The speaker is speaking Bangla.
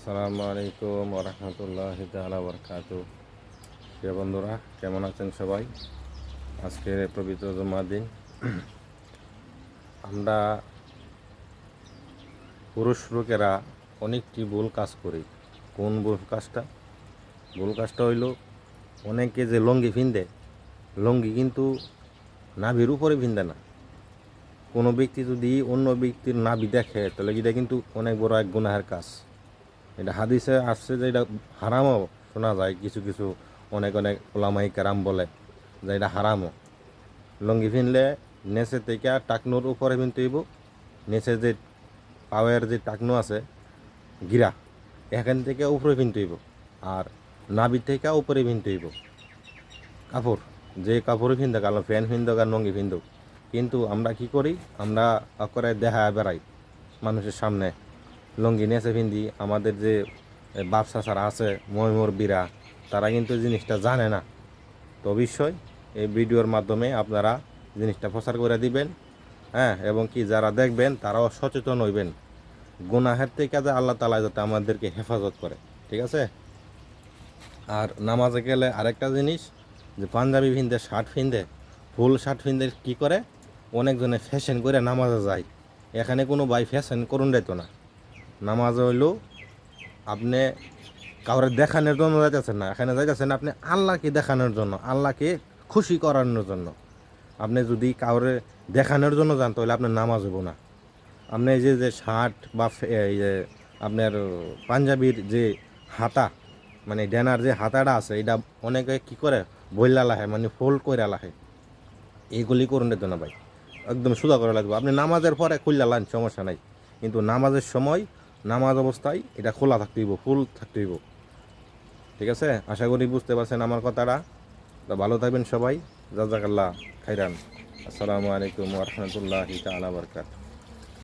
আসসালামু আলাইকুম ওরহমতুল্লাহি তাআলা বারাকাতু। প্রিয় বন্ধুরা, কেমন আছেন সবাই? আজকের পবিত্র জুমার দিন। আমরা পুরুষ লোকেরা অনেকটি ভুল কাজ করি। কোন ভুল কাজটা হইল, অনেকে যে লঙ্গি ফিন্দে, লঙ্গি কিন্তু নাভির উপরে ফিন্দে না। কোনো ব্যক্তি যদি অন্য ব্যক্তির নাভি দেখে, তাহলে এটা কিন্তু অনেক বড় এক গুনাহের কাজ। এটা হাদিসে আসছে যে এটা হারামও শোনা যায়, কিছু কিছু অনেক ওলামাই কেরাম বলে যে এটা হারামও। লঙ্গি ফিনলে নেচে থেকে টাকনুর উপরে ফিনতে হইব, নেচে যে পাওয়ের যে টাকনু আছে গিরা, এখান থেকে উপরে ফিনতে হইব, আর নাভি থেকে উপরে ফিনতে হইব। কাপড় যে কাপড়ে ফিনদক, আলো ফ্যান ফিনদক আর লঙ্গি ফিনদক। কিন্তু আমরা কি করি, আমরা করে দেখা বেড়াই মানুষের সামনে লঙ্গি নেচে ফিন্দি। আমাদের যে বাপ চাচারা আছে ময়মুরব্বীরা, তারা কিন্তু জিনিসটা জানে না। তো অবশ্যই এই ভিডিওর মাধ্যমে আপনারা জিনিসটা প্রচার করে দিবেন, হ্যাঁ, এবং কি যারা দেখবেন তারাও সচেতন হইবেন গুনাহের থেকে, যে আল্লাহ তাআলা যাতে আমাদেরকে হেফাজত করে। ঠিক আছে? আর নামাজে গেলে আরেকটা জিনিস, যে পাঞ্জাবি ফিন্দে, শার্ট ফিন্দে, ফুল শার্ট ফিন্দে কী করে অনেকজনে ফ্যাশন করে নামাজে যায়। এখানে কোনো ভাই ফ্যাশন করুন যাইতো না। নামাজে হইল আপনি কাউরে দেখানোর জন্য যাইতেছেন না, এখানে যাইতেছেন আপনি আল্লাহকে দেখানোর জন্য, আল্লাহকে খুশি করানোর জন্য। আপনি যদি কাউরে দেখানোর জন্য যান, তাহলে আপনার নামাজ হইব না। আপনি এই যে শার্ট বা এই যে আপনার পাঞ্জাবির যে হাতা, মানে ডেনার যে হাতাটা আছে, এটা অনেকে কি করে বইলা লাহে, মানে ফোল্ড করে লাহে। এইগুলি করুন দিত না ভাই, একদম সোজা করে লাগবে। আপনি নামাজের পরে খুললা লান, সমস্যা নাই, কিন্তু নামাজের সময় নামাজ অবস্থায় এটা খোলা থাকতে হইব, ফুল থাকতে হইব। ঠিক আছে? আশা করি বুঝতে পারছেন আমার কথাটা। তো ভালো থাকবেন সবাই। জাযাকাল্লাহ খাইরান। আসসালামু আলাইকুম ওয়া রাহমাতুল্লাহি তাআলা ওয়া বারাকাতুহু।